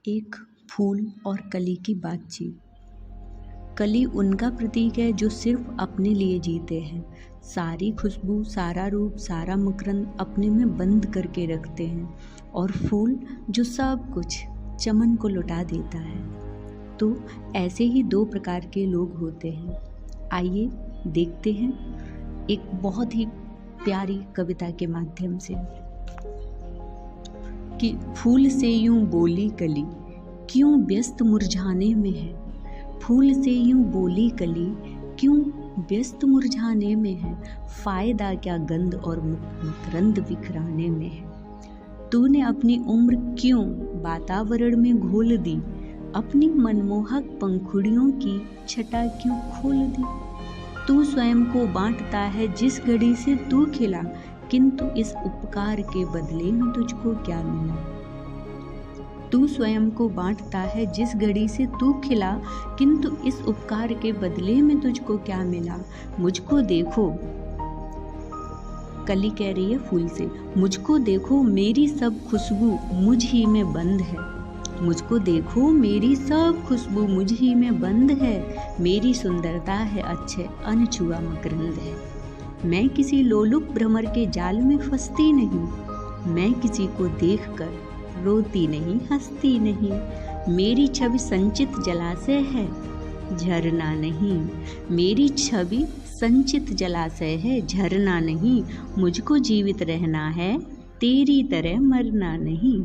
एक फूल और कली की बातचीत। कली उनका प्रतीक है जो सिर्फ अपने लिए जीते हैं। सारी खुशबू, सारा रूप, सारा मकरंद अपने में बंद करके रखते हैं, और फूल जो सब कुछ चमन को लुटा देता है। तो ऐसे ही दो प्रकार के लोग होते हैं। आइए देखते हैं एक बहुत ही प्यारी कविता के माध्यम से कि फूल से यूं बोली कली, क्यों व्यस्त मुरझाने में है। फूल से यूं बोली कली, क्यों व्यस्त मुरझाने में है। फायदा क्या गंध और मकरंद बिखराने में है। तूने अपनी उम्र क्यों वातावरण में घोल दी, अपनी मनमोहक पंखुड़ियों की छटा क्यों खोल दी। तू स्वयं को बांटता है जिस घड़ी से तू खिला, किंतु इस उपकार के बदले में तुझको क्या मिला। तू स्वयं को बांटता है जिस घड़ी से तू खिला, किंतु इस उपकार के बदले में तुझको क्या मिला। मुझको देखो, कली कह रही है फूल से, मुझको देखो मेरी सब खुशबू मुझ ही में बंद है। मुझको देखो मेरी सब खुशबू मुझ ही में बंद है। मेरी सुंदरता है अच्छे अनछुआ मकरंद है। मैं किसी लोलुप भ्रमर के जाल में फंसती नहीं। मैं किसी को देखकर रोती नहीं, हंसती नहीं। मेरी छवि संचित जलाशय है, झरना नहीं। मेरी छवि संचित जलाशय है, झरना नहीं। मुझको जीवित रहना है, तेरी तरह मरना नहीं।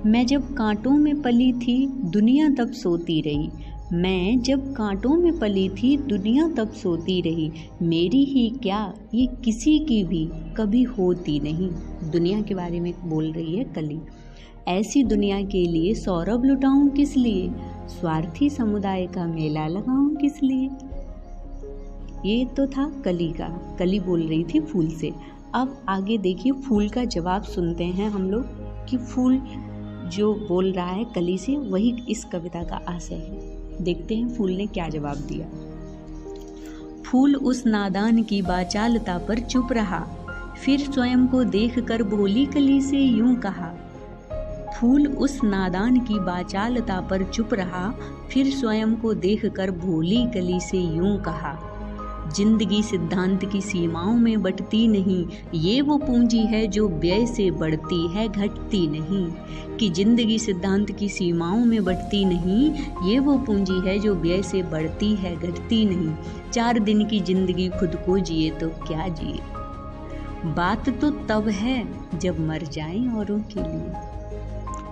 मैं जब कांटों में पली थी, दुनिया तब सोती रही। मैं जब कांटों में पली थी, दुनिया तब सोती रही। मेरी ही क्या ये किसी की भी कभी होती नहीं। दुनिया के बारे में बोल रही है कली। ऐसी दुनिया के लिए सौरभ लुटाऊं किस लिए, स्वार्थी समुदाय का मेला लगाऊं किस लिए। ये तो था कली का। कली बोल रही थी फूल से। अब आगे देखिए फूल का जवाब सुनते हैं हम लोग कि फूल जो बोल रहा है कली से, वही इस कविता का आशय है। देखते हैं फूल ने क्या जवाब दिया। फूल उस नादान की बाचालता पर चुप रहा, फिर स्वयं को देखकर भोली कली से यूं कहा। फूल उस नादान की बाचालता पर चुप रहा, फिर स्वयं को देखकर भोली कली से यूं कहा। जिंदगी सिद्धांत की सीमाओं में बंटती नहीं, ये वो पूंजी है जो व्यय से बढ़ती है, घटती नहीं। कि जिंदगी सिद्धांत की सीमाओं में बंटती नहीं, ये वो पूंजी है जो व्यय से बढ़ती है, घटती नहीं। 4 दिन की जिंदगी खुद को जिए तो क्या जिए। बात तो तब है जब मर जाएं औरों के लिए।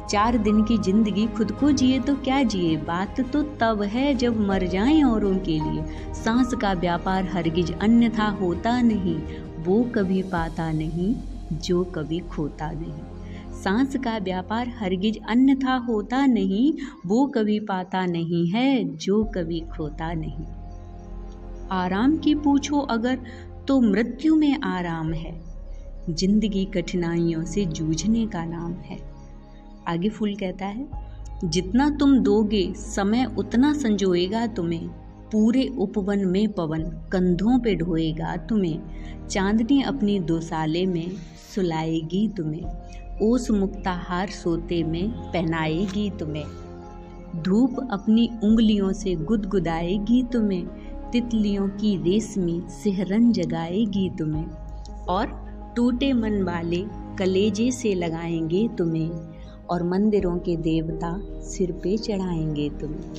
4 दिन की जिंदगी खुद को जिए तो क्या जिए। बात तो तब है जब मर जाएं औरों के लिए। सांस का व्यापार हरगिज अन्यथा होता नहीं, वो कभी पाता नहीं जो कभी खोता नहीं। सांस का व्यापार हरगिज अन्यथा होता नहीं, वो कभी पाता नहीं है जो कभी खोता नहीं। आराम की पूछो अगर तो मृत्यु में आराम है। जिंदगी कठिनाइयों से जूझने का नाम है। आगे फूल कहता है, जितना तुम दोगे समय उतना संजोएगा तुम्हें। पूरे उपवन में पवन कंधों पे ढोएगा तुम्हें। चांदनी अपनी दोसाले में सुलाएगी तुम्हें। ओस मुक्ताहार सोते में पहनाएगी तुम्हें। धूप अपनी उंगलियों से गुदगुदाएगी तुम्हें। तितलियों की रेशमी सिहरन जगाएगी तुम्हें। और टूटे मन वाले कलेजे से लगाएंगे तुम्हें, और मंदिरों के देवता सिर पे चढ़ाएंगे तुम्हें।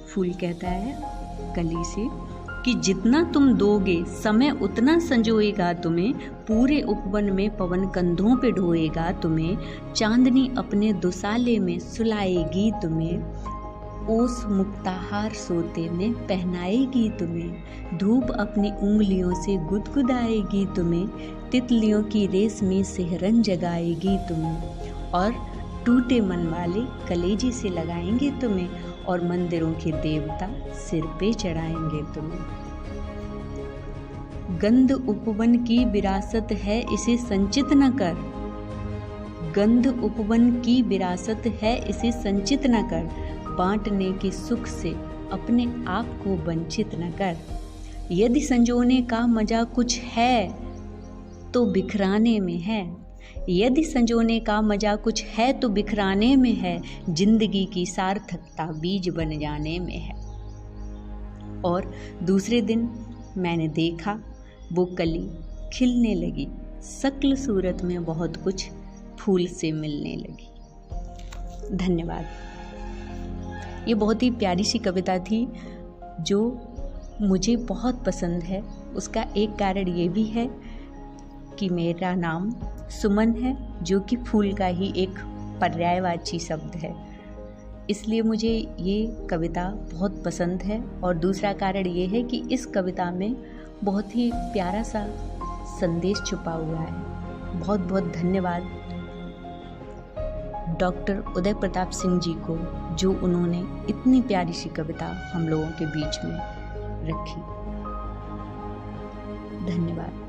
फूल कहता है कली से कि जितना तुम दोगे समय उतना संजोएगा तुम्हें। पूरे उपवन में पवन कंधों पे ढोएगा तुम्हें। चांदनी अपने दुसाले में सुलाएगी तुम्हें। ओस मुक्ताहार सोते में पहनाएगी तुम्हें। धूप अपनी उंगलियों से गुदगुदाएगी तुम्हें। तितलियों की रेशमी सिहरन जगाएगी तुम्हें, और टूटे मन वाले कलेजे से लगाएंगे तुम्हें, और मंदिरों के देवता सिर पे चढ़ाएंगे तुम्हें। गंध उपवन की विरासत है, इसे संचित न कर। गंध उपवन की विरासत है, इसे संचित न कर। बांटने के सुख से अपने आप को वंचित न कर। यदि संजोने का मजा कुछ है तो बिखराने में है। यदि संजोने का मजा कुछ है तो बिखराने में है, जिंदगी की सार्थकता बीज बन जाने में है। और दूसरे दिन मैंने देखा वो कली खिलने लगी, शक्ल सूरत में बहुत कुछ फूल से मिलने लगी। धन्यवाद। ये बहुत ही प्यारी सी कविता थी जो मुझे बहुत पसंद है। उसका एक कारण ये भी है कि मेरा नाम सुमन है, जो कि फूल का ही एक पर्यायवाची शब्द है, इसलिए मुझे ये कविता बहुत पसंद है। और दूसरा कारण ये है कि इस कविता में बहुत ही प्यारा सा संदेश छुपा हुआ है। बहुत बहुत धन्यवाद डॉक्टर उदय प्रताप सिंह जी को, जो उन्होंने इतनी प्यारी सी कविता हम लोगों के बीच में रखी। धन्यवाद।